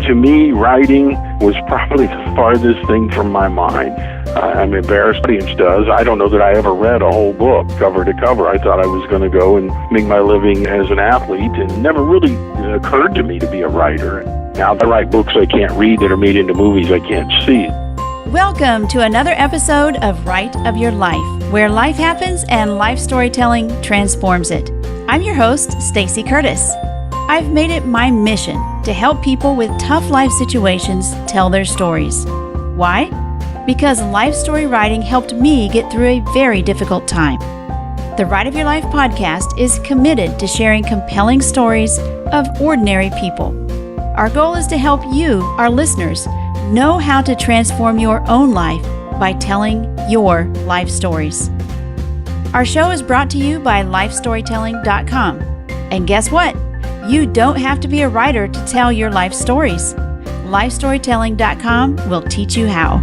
To me, writing was probably the farthest thing from my mind. I'm embarrassed the audience does. I don't know that I ever read a whole book cover to cover. I thought I was going to go and make my living as an athlete, and it never really occurred to me to be a writer. Now I write books I can't read that are made into movies I can't see. Welcome to another episode of Write of Your Life, where life happens and life storytelling transforms it. I'm your host, Stacy Curtis. I've made it my mission to help people with tough life situations tell their stories. Why? Because life story writing helped me get through a very difficult time. The Write of Your Life podcast is committed to sharing compelling stories of ordinary people. Our goal is to help you, our listeners, know how to transform your own life by telling your life stories. Our show is brought to you by lifestorytelling.com. And guess what? You don't have to be a writer to tell your life stories. Lifestorytelling.com will teach you how.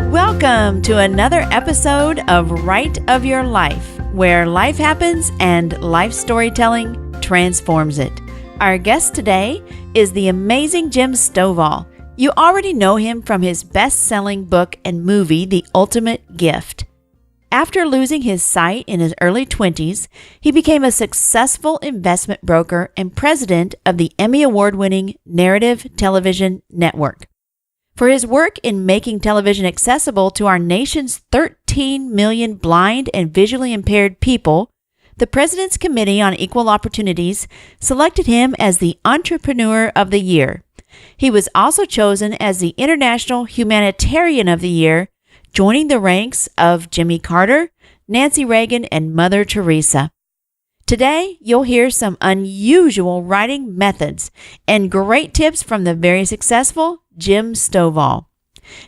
Welcome to another episode of Write of Your Life, where life happens and life storytelling transforms it. Our guest today is the amazing Jim Stovall. You already know him from his best-selling book and movie, The Ultimate Gift. After losing his sight in his early 20s, he became a successful investment broker and president of the Emmy Award-winning Narrative Television Network. For his work in making television accessible to our nation's 13 million blind and visually impaired people, the President's Committee on Equal Opportunities selected him as the Entrepreneur of the Year. He was also chosen as the International Humanitarian of the Year, joining the ranks of Jimmy Carter, Nancy Reagan, and Mother Teresa. Today, you'll hear some unusual writing methods and great tips from the very successful Jim Stovall.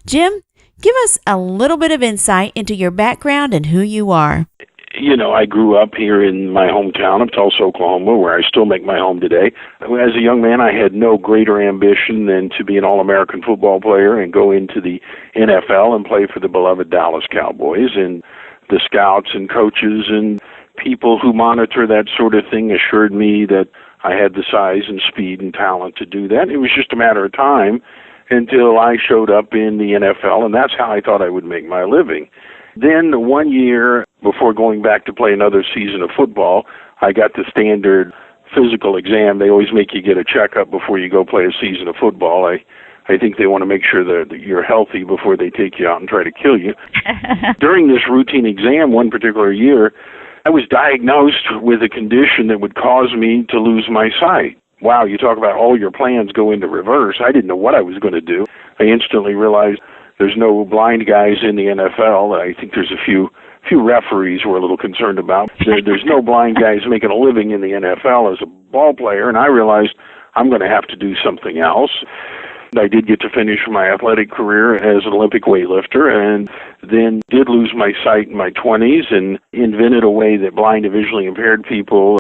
Jim, give us a little bit of insight into your background and who you are. You know, I grew up here in my hometown of Tulsa, Oklahoma, where I still make my home today. As a young man, I had no greater ambition than to be an All-American football player and go into the NFL and play for the beloved Dallas Cowboys. And the scouts and coaches and people who monitor that sort of thing assured me that I had the size and speed and talent to do that. It was just a matter of time until I showed up in the NFL, and that's how I thought I would make my living. Then 1 year before going back to play another season of football, I got the standard physical exam. They always make you get a checkup before you go play a season of football. I think they want to make sure that you're healthy before they take you out and try to kill you. During this routine exam, one particular year, I was diagnosed with a condition that would cause me to lose my sight. Wow, you talk about all your plans go into reverse. I didn't know what I was going to do. I instantly realized there's no blind guys in the NFL. I think there's a few referees we're a little concerned about. There's no blind guys making a living in the NFL as a ball player, and I realized I'm going to have to do something else. I did get to finish my athletic career as an Olympic weightlifter, and then did lose my sight in my 20s and invented a way that blind and visually impaired people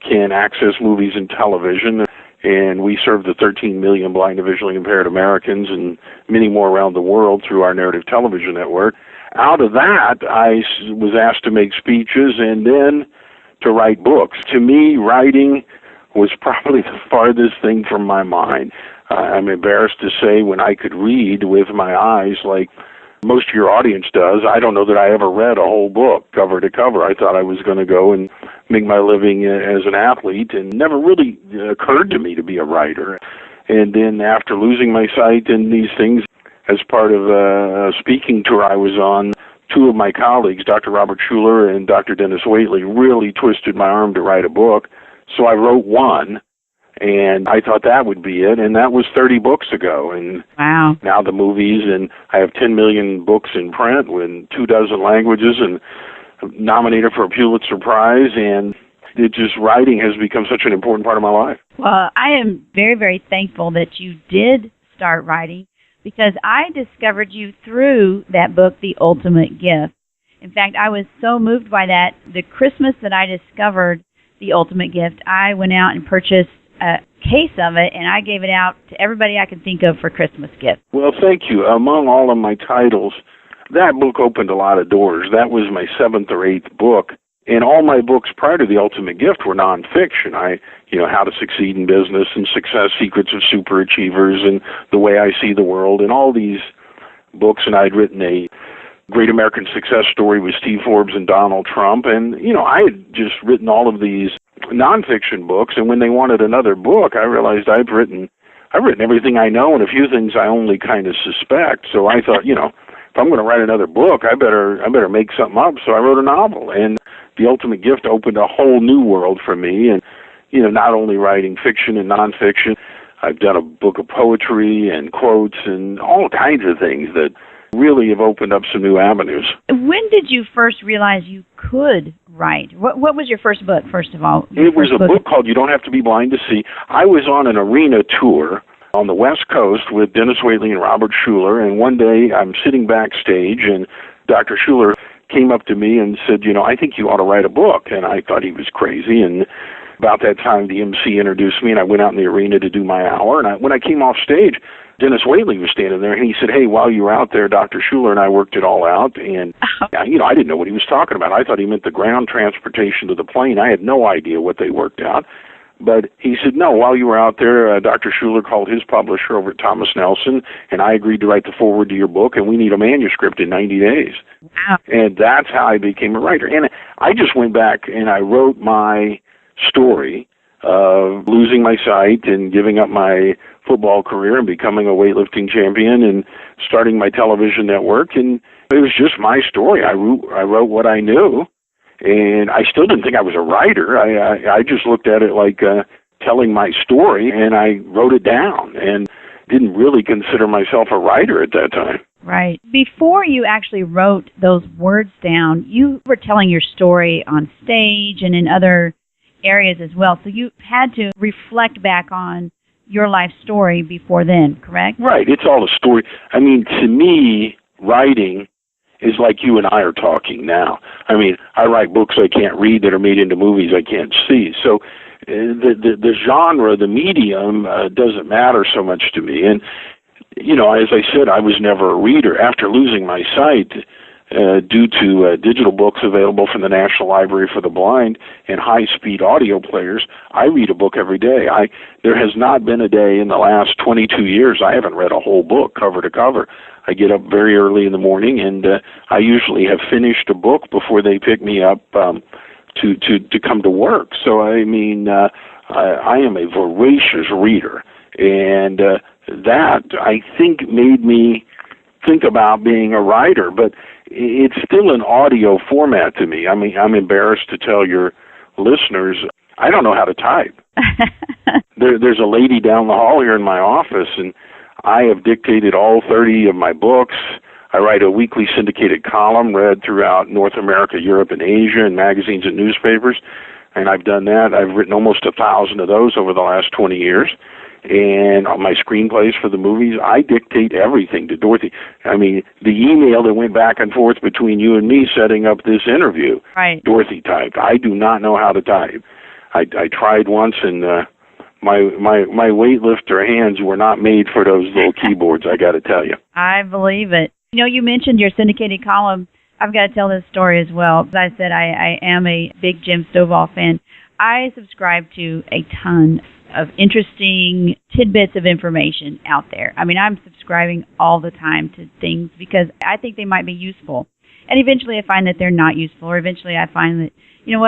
can access movies and television. And we serve the 13 million blind and visually impaired Americans and many more around the world through our Narrative Television Network. Out of that, I was asked to make speeches and then to write books. To me, writing was probably the farthest thing from my mind. I'm embarrassed to say when I could read with my eyes like most of your audience does. I don't know that I ever read a whole book cover to cover. I thought I was going to go and make my living as an athlete, and never really occurred to me to be a writer. And then after losing my sight and these things, as part of a speaking tour I was on, two of my colleagues, Dr. Robert Schuller and Dr. Dennis Waitley, really twisted my arm to write a book. So I wrote one, and I thought that would be it, and that was 30 books ago. And wow. Now the movies, and I have 10 million books in print in 24 languages, and nominated for a Pulitzer Prize, and writing has become such an important part of my life. Well, I am very, very thankful that you did start writing, because I discovered you through that book, The Ultimate Gift. In fact, I was so moved by that. The Christmas that I discovered The Ultimate Gift, I went out and purchased a case of it, and I gave it out to everybody I could think of for Christmas gifts. Well, thank you. Among all of my titles, that book opened a lot of doors. That was my 7th or 8th book, And all my books prior to The Ultimate Gift were nonfiction. How to Succeed in Business and Success Secrets of Superachievers and The Way I See the World and all these books. And I'd written a Great American Success Story with Steve Forbes and Donald Trump. And, I had just written all of these nonfiction books. And when they wanted another book, I realized I've written everything I know and a few things I only kind of suspect. So I thought, if I'm going to write another book, I better make something up. So I wrote a novel. And The Ultimate Gift opened a whole new world for me. And, not only writing fiction and nonfiction, I've done a book of poetry and quotes and all kinds of things that really have opened up some new avenues. When did you first realize you could write? What was your first book, first of all? It was a book called You Don't Have to Be Blind to See. I was on an arena tour on the West Coast with Dennis Waitley and Robert Schuller, and one day I'm sitting backstage, and Dr. Schuller came up to me and said, I think you ought to write a book. And I thought he was crazy, and about that time the MC introduced me, and I went out in the arena to do my hour. And when I came off stage, Dennis Waitley was standing there, and he said, "Hey, while you were out there, Dr. Schuller and I worked it all out." And, I didn't know what he was talking about. I thought he meant the ground transportation to the plane. I had no idea what they worked out. But he said, "No, while you were out there, Dr. Schuller called his publisher over at Thomas Nelson, and I agreed to write the foreword to your book, and we need a manuscript in 90 days. Wow. And that's how I became a writer. And I just went back and I wrote my story of losing my sight and giving up my football career and becoming a weightlifting champion and starting my television network. And it was just my story. I wrote what I knew, and I still didn't think I was a writer. I just looked at it like telling my story, and I wrote it down and didn't really consider myself a writer at that time. Right. Before you actually wrote those words down, you were telling your story on stage and in other areas as well. So you had to reflect back on your life story before then, correct? Right. It's all a story. I mean, to me, writing is like you and I are talking now. I mean, I write books I can't read that are made into movies I can't see. So the genre, the medium, doesn't matter so much to me. And, as I said, I was never a reader. After losing my sight, due to digital books available from the National Library for the Blind and high-speed audio players, I read a book every day. There has not been a day in the last 22 years I haven't read a whole book cover to cover. I get up very early in the morning, and I usually have finished a book before they pick me up to come to work. So, I mean, I am a voracious reader, and that, I think, made me think about being a writer, but it's still an audio format to me. I mean, I'm embarrassed to tell your listeners, I don't know how to type. There's a lady down the hall here in my office, and I have dictated all 30 of my books. I write a weekly syndicated column read throughout North America, Europe, and Asia in magazines and newspapers, and I've done that. I've written almost 1,000 of those over the last 20 years. And on my screenplays for the movies, I dictate everything to Dorothy. I mean, the email that went back and forth between you and me setting up this interview, right. Dorothy typed. I do not know how to type. I tried once, and my weightlifter hands were not made for those little keyboards, I got to tell you. I believe it. You mentioned your syndicated column. I've got to tell this story as well. As I said, I am a big Jim Stovall fan. I subscribe to a ton of interesting tidbits of information out there. I mean, I'm subscribing all the time to things because I think they might be useful. And eventually I find that they're not useful, or eventually I find that,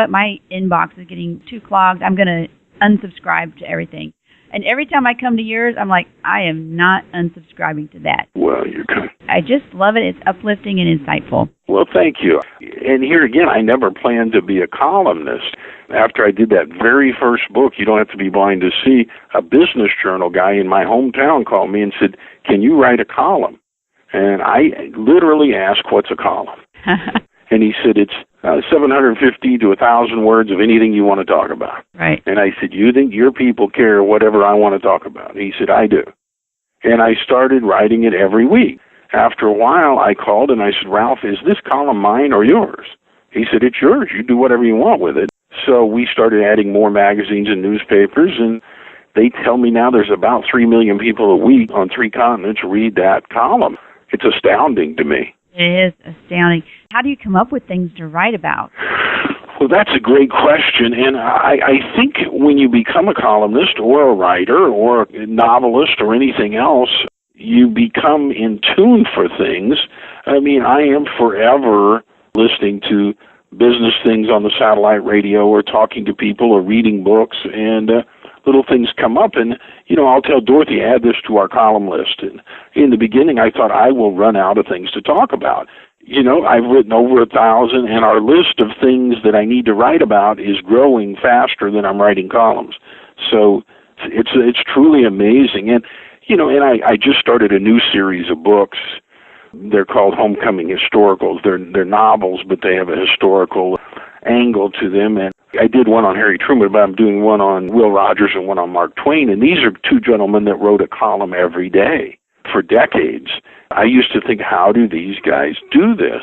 my inbox is getting too clogged. I'm going to unsubscribe to everything. And every time I come to yours, I'm like, I am not unsubscribing to that. Well, you're kind. I just love it. It's uplifting and insightful. Well, thank you. And here again, I never planned to be a columnist. After I did that very first book, You Don't Have to Be Blind to See, a business journal guy in my hometown called me and said, "Can you write a column?" And I literally asked, "What's a column?" And he said, "It's 750 to 1,000 words of anything you want to talk about." Right. And I said, "You think your people care whatever I want to talk about?" He said, "I do." And I started writing it every week. After a while, I called and I said, "Ralph, is this column mine or yours?" He said, "It's yours. You do whatever you want with it." So we started adding more magazines and newspapers, and they tell me now there's about 3 million people a week on 3 continents read that column. It's astounding to me. It is astounding. How do you come up with things to write about? Well, that's a great question, and I think when you become a columnist or a writer or a novelist or anything else, you become in tune for things. I mean, I am forever listening to business things on the satellite radio or talking to people or reading books, and little things come up, and, I'll tell Dorothy, add this to our column list. And in the beginning, I thought I will run out of things to talk about. I've written over 1,000, and our list of things that I need to write about is growing faster than I'm writing columns. So it's truly amazing. And, I just started a new series of books. They're called Homecoming Historicals. They're novels, but they have a historical angle to them. And I did one on Harry Truman, but I'm doing one on Will Rogers and one on Mark Twain. And these are two gentlemen that wrote a column every day for decades. I used to think, how do these guys do this?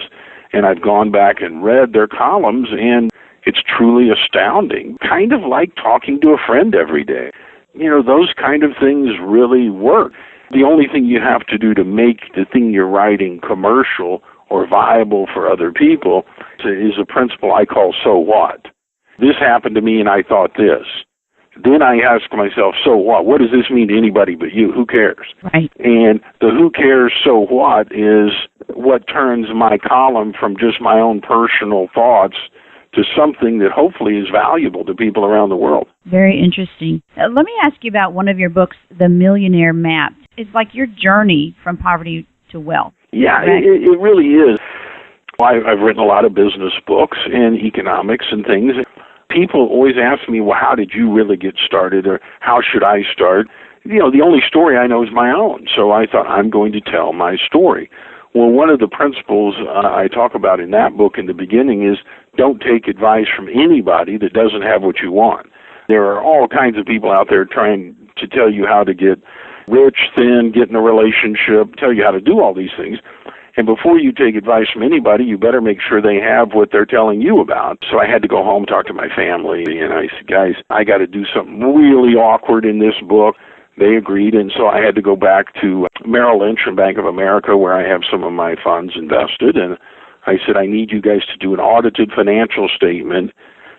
And I've gone back and read their columns, and it's truly astounding. Kind of like talking to a friend every day. Those kind of things really work. The only thing you have to do to make the thing you're writing commercial or viable for other people is a principle I call so what. This happened to me and I thought this. Then I ask myself, so what? What does this mean to anybody but you? Who cares? Right. And the who cares, so what is what turns my column from just my own personal thoughts to something that hopefully is valuable to people around the world. Very interesting. Let me ask you about one of your books, The Millionaire Map. It's like your journey from poverty to wealth. Yeah, it really is. I've written a lot of business books and economics and things. People always ask me, well, how did you really get started, or how should I start? The only story I know is my own, so I thought I'm going to tell my story. Well, one of the principles I talk about in that book in the beginning is don't take advice from anybody that doesn't have what you want. There are all kinds of people out there trying to tell you how to get rich, thin, get in a relationship, tell you how to do all these things. And before you take advice from anybody, you better make sure they have what they're telling you about. So I had to go home, talk to my family, and I said, guys, I got to do something really awkward in this book. They agreed, and so I had to go back to Merrill Lynch and Bank of America, where I have some of my funds invested, and I said, I need you guys to do an audited financial statement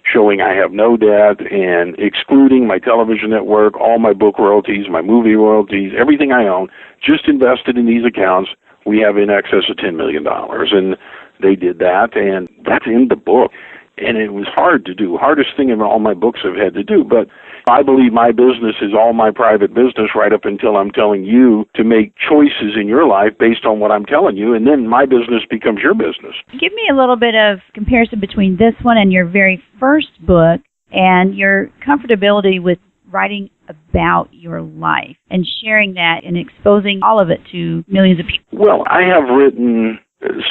showing I have no debt and excluding my television network, all my book royalties, my movie royalties, everything I own, just invested in these accounts. We have in excess of $10 million, and they did that, and that's in the book. And it was hard to do, hardest thing in all my books I've had to do. But I believe my business is all my private business right up until I'm telling you to make choices in your life based on what I'm telling you, and then my business becomes your business. Give me a little bit of comparison between this one and your very first book and your comfortability with writing about your life and sharing that and exposing all of it to millions of people. Well, I have written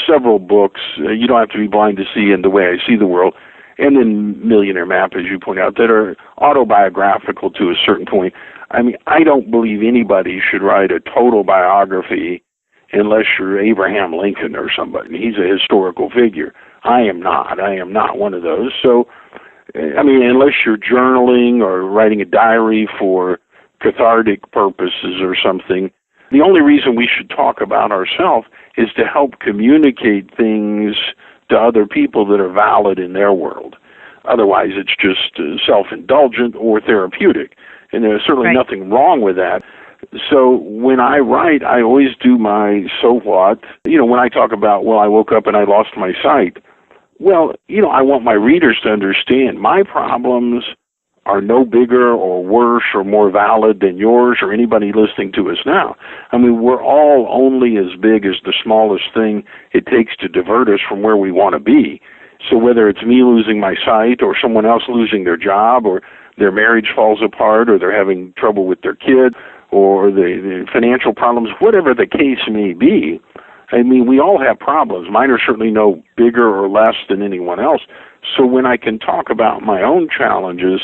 several books. You don't have to be blind to see in the way I see the world. And then Millionaire Map, as you point out, that are autobiographical to a certain point. I mean, I don't believe anybody should write a total biography unless you're Abraham Lincoln or somebody. He's a historical figure. I am not. I am not one of those. So, I mean, unless you're journaling or writing a diary for cathartic purposes or something, the only reason we should talk about ourselves is to help communicate things to other people that are valid in their world. Otherwise, it's just self-indulgent or therapeutic. And there's certainly nothing wrong with that. So when I write, I always do my so what. When I talk about, well, I woke up and I lost my sight, well, I want my readers to understand my problems are no bigger or worse or more valid than yours or anybody listening to us now. I mean, we're all only as big as the smallest thing it takes to divert us from where we want to be. So whether it's me losing my sight or someone else losing their job or their marriage falls apart or they're having trouble with their kid or the financial problems, whatever the case may be, I mean, we all have problems. Mine are certainly no bigger or less than anyone else. So when I can talk about my own challenges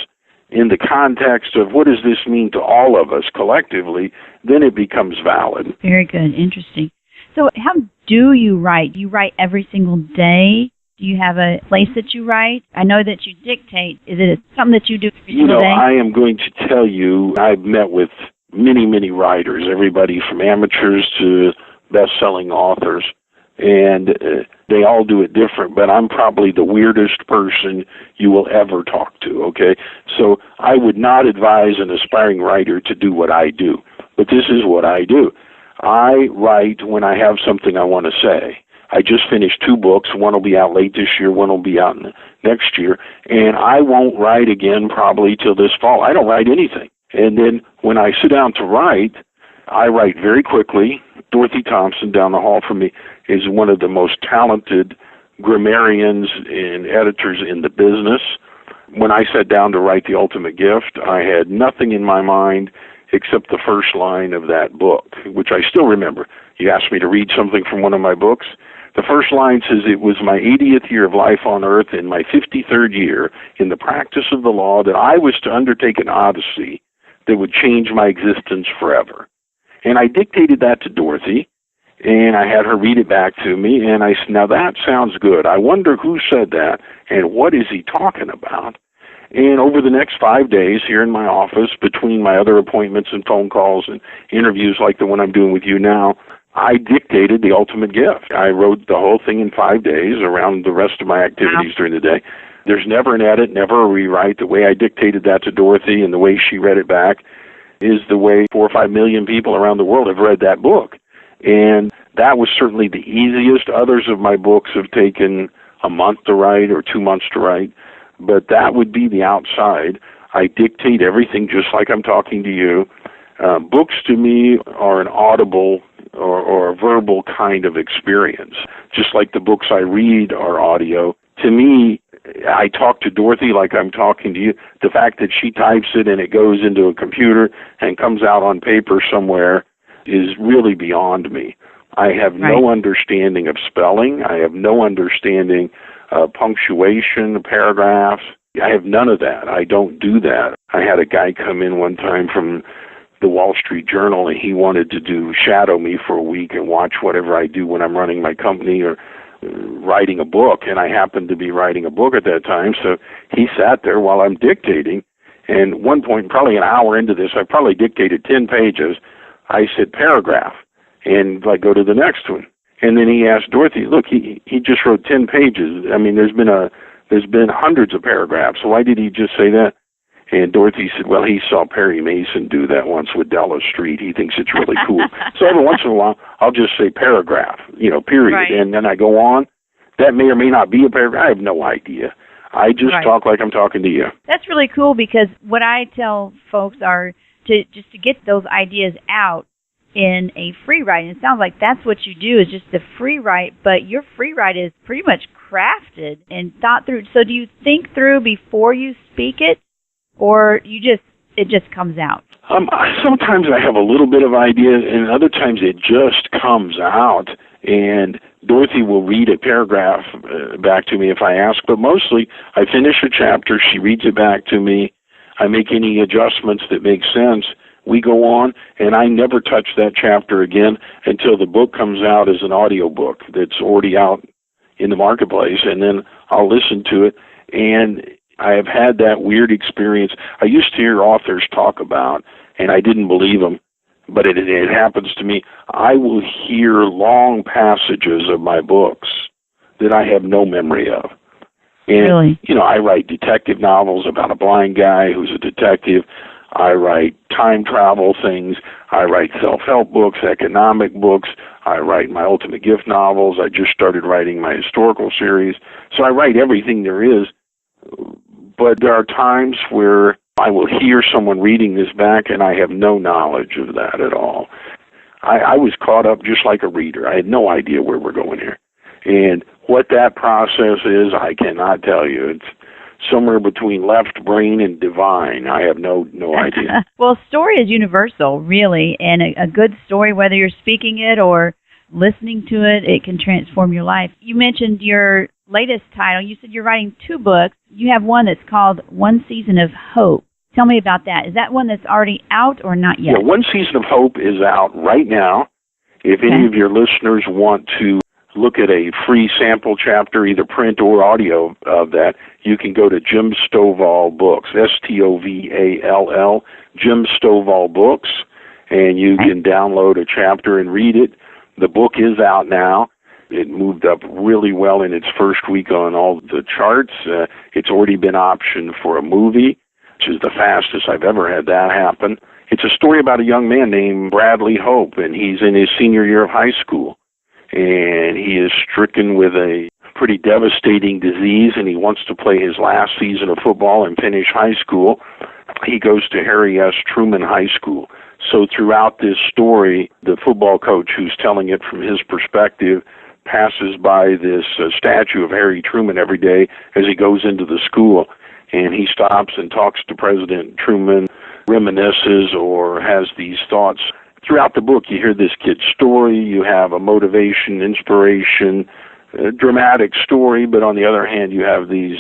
in the context of what does this mean to all of us collectively, then it becomes valid. Very good. Interesting. So how do you write? Do you write every single day? Do you have a place that you write? I know that you dictate. Is it something that you do every single day? I am going to tell you, I've met with many, many writers, everybody from amateurs to best-selling authors. And they all do it different, but I'm probably the weirdest person you will ever talk to, okay? So I would not advise an aspiring writer to do what I do, but this is what I do. I write when I have something I want to say. I just finished 2 books. One will be out late this year, one will be out next year, and I won't write again probably till this fall. I don't write anything. And then when I sit down to write, I write very quickly. Dorothy Thompson down the hall from me is one of the most talented grammarians and editors in the business. When I sat down to write The Ultimate Gift, I had nothing in my mind except the first line of that book, which I still remember. You asked me to read something from one of my books. The first line says, "It was my 80th year of life on earth and my 53rd year in the practice of the law that I was to undertake an odyssey that would change my existence forever." And I dictated that to Dorothy, and I had her read it back to me, and I said, now that sounds good. I wonder who said that, and what is he talking about? And over the next 5 days here in my office, between my other appointments and phone calls and interviews like the one I'm doing with you now, I dictated The Ultimate Gift. I wrote the whole thing in 5 days around the rest of my activities during the day. There's never an edit, never a rewrite. The way I dictated that to Dorothy and the way she read it back is the way 4 or 5 million people around the world have read that book. And that was certainly the easiest. Others of my books have taken a month to write or 2 months to write, but that would be the outside. I dictate everything just like I'm talking to you. Books to me are an audible or a verbal kind of experience, just like the books I read are audio. To me, I talk to Dorothy like I'm talking to you. The fact that she types it and it goes into a computer and comes out on paper somewhere is really beyond me. I have no understanding of spelling. I have no understanding of punctuation, paragraphs. I have none of that. I don't do that. I had a guy come in one time from the Wall Street Journal, and he wanted to shadow me for a week and watch whatever I do when I'm running my company or writing a book, and I happened to be writing a book at that time, so he sat there while I'm dictating, and at one point, probably an hour into this, I probably dictated 10 pages. I said paragraph, and I go to the next one, and then he asked Dorothy, look, he just wrote 10 pages. I mean, there's been hundreds of paragraphs, so why did he just say that? And Dorothy said, well, he saw Perry Mason do that once with Della Street. He thinks it's really cool. So every once in a while, I'll just say paragraph, period. Right. And then I go on. That may or may not be a paragraph. I have no idea. I just talk like I'm talking to you. That's really cool, because what I tell folks are to get those ideas out in a free write. And it sounds like that's what you do, is just the free write, but your free write is pretty much crafted and thought through. So do you think through before you speak it? Or it just comes out? Sometimes I have a little bit of idea, and other times it just comes out. And Dorothy will read a paragraph back to me if I ask, but mostly I finish a chapter, she reads it back to me, I make any adjustments that make sense, we go on, and I never touch that chapter again until the book comes out as an audio book that's already out in the marketplace, and then I'll listen to it. And I have had that weird experience. I used to hear authors talk about, and I didn't believe them, but it happens to me. I will hear long passages of my books that I have no memory of. And, really? I write detective novels about a blind guy who's a detective. I write time travel things. I write self-help books, economic books. I write my Ultimate Gift novels. I just started writing my historical series. So I write everything there is. But there are times where I will hear someone reading this back, and I have no knowledge of that at all. I was caught up just like a reader. I had no idea where we're going here. And what that process is, I cannot tell you. It's somewhere between left brain and divine. I have no idea. Well, story is universal, really, and a good story, whether you're speaking it or listening to it, it can transform your life. You mentioned your latest title. You said you're writing 2 books. You have one that's called One Season of Hope. Tell me about that. Is that one that's already out or not yet? Yeah, One Season of Hope is out right now. If any of your listeners want to look at a free sample chapter, either print or audio of that, you can go to Jim Stovall Books, Stovall, Jim Stovall Books, and you can download a chapter and read it. The book is out now. It moved up really well in its first week on all the charts. It's already been optioned for a movie, which is the fastest I've ever had that happen. It's a story about a young man named Bradley Hope, and he's in his senior year of high school. And he is stricken with a pretty devastating disease, and he wants to play his last season of football and finish high school. He goes to Harry S. Truman High School. So throughout this story, the football coach who's telling it from his perspective passes by this statue of Harry Truman every day as he goes into the school, and he stops and talks to President Truman, reminisces or has these thoughts. Throughout the book, you hear this kid's story, you have a motivation, inspiration, a dramatic story, but on the other hand, you have these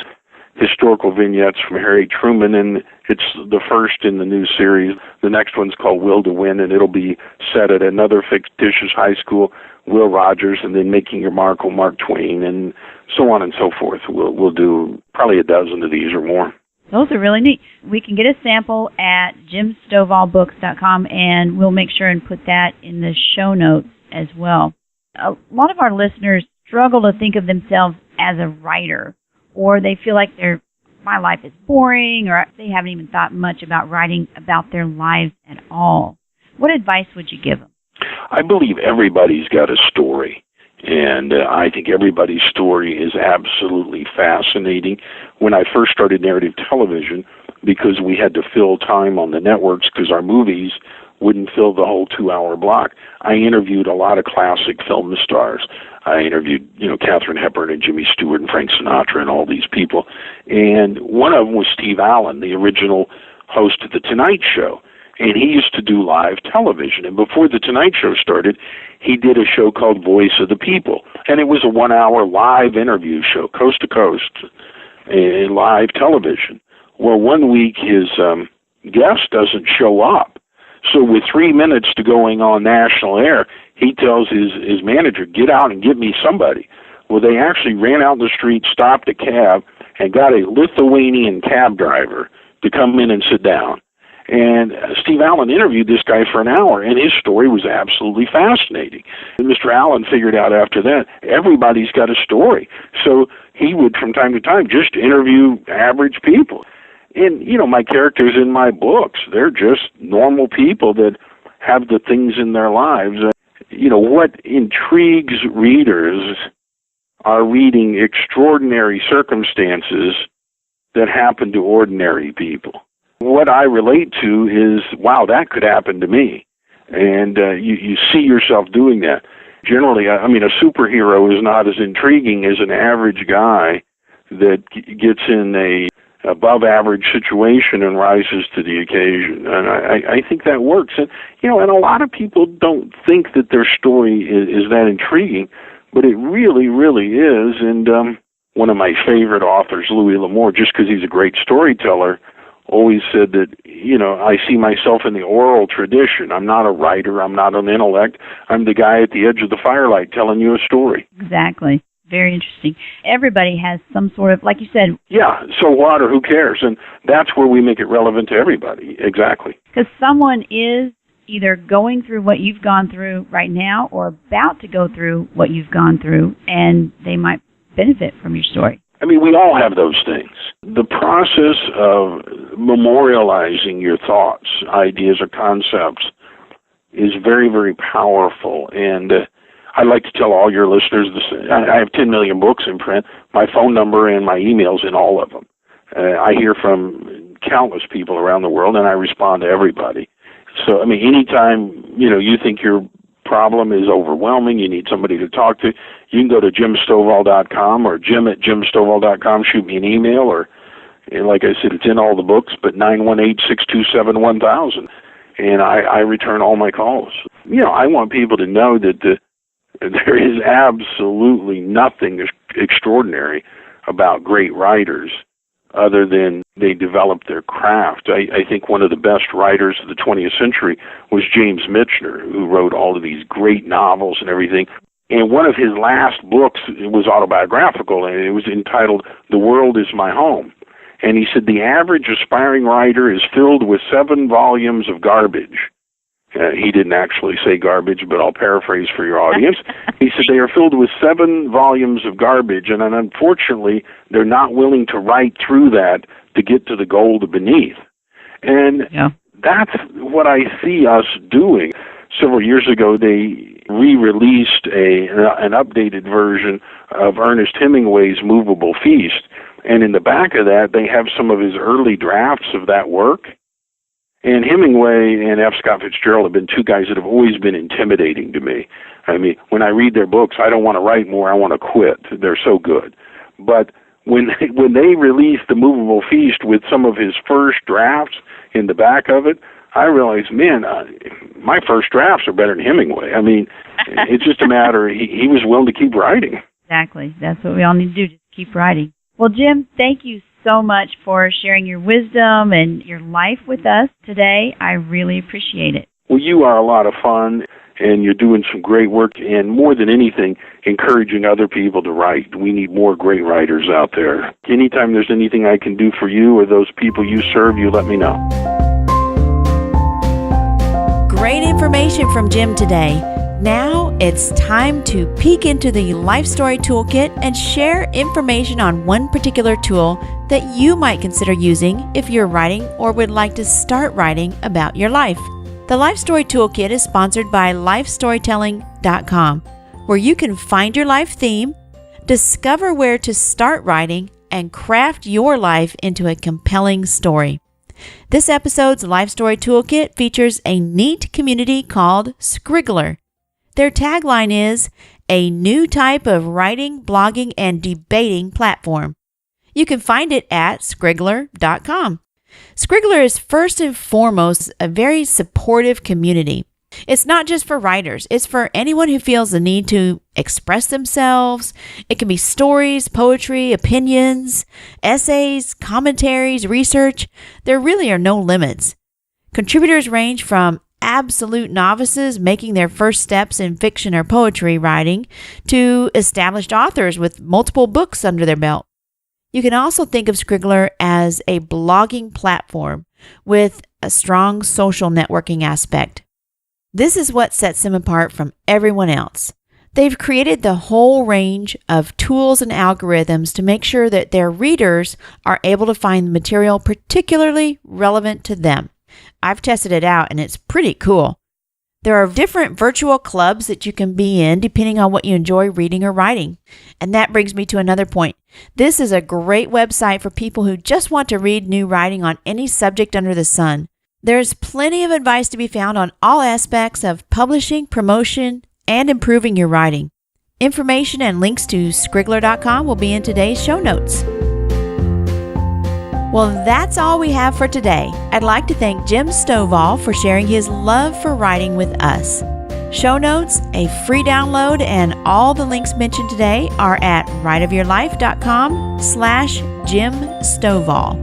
historical vignettes from Harry Truman, and it's the first in the new series. The next one's called Will to Win, and it'll be set at another fictitious high school, Will Rogers, and then Making Your Mark on Mark Twain, and so on and so forth. We'll do probably a dozen of these or more. Those are really neat. We can get a sample at jimstovallbooks.com, and we'll make sure and put that in the show notes as well. A lot of our listeners struggle to think of themselves as a writer, or they feel like my life is boring, or they haven't even thought much about writing about their lives at all. What advice would you give them? I believe everybody's got a story, and I think everybody's story is absolutely fascinating. When I first started narrative television, because we had to fill time on the networks because our movies wouldn't fill the whole 2-hour block, I interviewed a lot of classic film stars. I interviewed, Katharine Hepburn and Jimmy Stewart and Frank Sinatra and all these people. And one of them was Steve Allen, the original host of The Tonight Show. And he used to do live television. And before The Tonight Show started, he did a show called Voice of the People. And it was a 1-hour live interview show, coast to coast, live television. Well, one week his guest doesn't show up. So with 3 minutes to going on national air, he tells his manager, get out and get me somebody. Well, they actually ran out in the street, stopped a cab, and got a Lithuanian cab driver to come in and sit down. And Steve Allen interviewed this guy for an hour, and his story was absolutely fascinating. And Mr. Allen figured out after that, everybody's got a story. So he would, from time to time, just interview average people. And, my characters in my books, they're just normal people that have the things in their lives. What intrigues readers are reading extraordinary circumstances that happen to ordinary people. What I relate to is, wow, that could happen to me. And you see yourself doing that. Generally, a superhero is not as intriguing as an average guy that gets in a above-average situation and rises to the occasion. And I think that works. And, and a lot of people don't think that their story is that intriguing, but it really, really is. And one of my favorite authors, Louis L'Amour, just because he's a great storyteller, always said that, I see myself in the oral tradition. I'm not a writer. I'm not an intellect. I'm the guy at the edge of the firelight telling you a story. Exactly. Very interesting. Everybody has some sort of, like you said. Yeah, so what or who cares? And that's where we make it relevant to everybody. Exactly. Because someone is either going through what you've gone through right now or about to go through what you've gone through, and they might benefit from your story. We all have those things. The process of memorializing your thoughts, ideas, or concepts is very, very powerful. And I'd like to tell all your listeners this. I have 10 million books in print. My phone number and my email's in all of them. I hear from countless people around the world, and I respond to everybody. So, anytime, you think your problem is overwhelming, you need somebody to talk to, you can go to jimstovall.com or jim@jimstovall.com, shoot me an email, or, like I said, it's in all the books, but 918-627-1000. And I return all my calls. I want people to know that there is absolutely nothing extraordinary about great writers other than they develop their craft. I think one of the best writers of the 20th century was James Michener, who wrote all of these great novels and everything. And one of his last books was autobiographical, and it was entitled The World Is My Home. And he said the average aspiring writer is filled with 7 volumes of garbage. He didn't actually say garbage, but I'll paraphrase for your audience. He said they are filled with 7 volumes of garbage, and unfortunately, they're not willing to write through that to get to the gold beneath. And that's what I see us doing. Several years ago, they re-released an updated version of Ernest Hemingway's Movable Feast. And in the back of that, they have some of his early drafts of that work. And Hemingway and F. Scott Fitzgerald have been 2 guys that have always been intimidating to me. I mean, when I read their books, I don't want to write more. I want to quit. They're so good. But when they released The Movable Feast with some of his first drafts in the back of it, I realized, man, my first drafts are better than Hemingway. I mean, it's just a matter, he was willing to keep writing. Exactly. That's what we all need to do, just keep writing. Well, Jim, thank you so much for sharing your wisdom and your life with us today. I really appreciate it. Well, you are a lot of fun, and you're doing some great work, and more than anything, encouraging other people to write. We need more great writers out there. Anytime there's anything I can do for you or those people you serve, you let me know. Great information from Jim today. Now it's time to peek into the Life Story Toolkit and share information on one particular tool that you might consider using if you're writing or would like to start writing about your life. The Life Story Toolkit is sponsored by lifestorytelling.com, where you can find your life theme, discover where to start writing, and craft your life into a compelling story. This episode's Life Story Toolkit features a neat community called Scriggler. Their tagline is, a new type of writing, blogging, and debating platform. You can find it at scriggler.com. Scriggler is first and foremost a very supportive community. It's not just for writers. It's for anyone who feels the need to express themselves. It can be stories, poetry, opinions, essays, commentaries, research. There really are no limits. Contributors range from absolute novices making their first steps in fiction or poetry writing to established authors with multiple books under their belt. You can also think of Scriggler as a blogging platform with a strong social networking aspect. This is what sets them apart from everyone else. They've created the whole range of tools and algorithms to make sure that their readers are able to find material particularly relevant to them. I've tested it out and it's pretty cool. There are different virtual clubs that you can be in depending on what you enjoy reading or writing. And that brings me to another point. This is a great website for people who just want to read new writing on any subject under the sun. There's plenty of advice to be found on all aspects of publishing, promotion, and improving your writing. Information and links to scriggler.com will be in today's show notes. Well, that's all we have for today. I'd like to thank Jim Stovall for sharing his love for writing with us. Show notes, a free download, and all the links mentioned today are at writeofyourlife.com/Jim Stovall.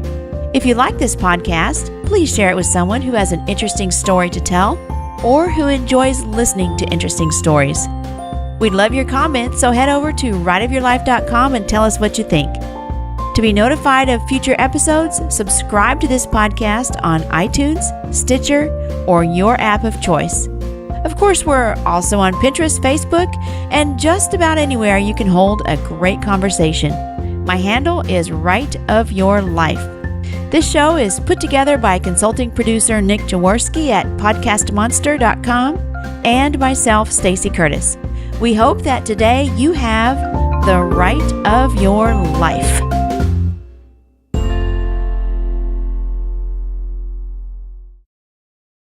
If you like this podcast, please share it with someone who has an interesting story to tell or who enjoys listening to interesting stories. We'd love your comments, so head over to writeofyourlife.com and tell us what you think. To be notified of future episodes, subscribe to this podcast on iTunes, Stitcher, or your app of choice. Of course, we're also on Pinterest, Facebook, and just about anywhere you can hold a great conversation. My handle is Write of Your Life. This show is put together by consulting producer Nick Jaworski at podcastmonster.com and myself, Stacey Curtis. We hope that today you have the right of your life.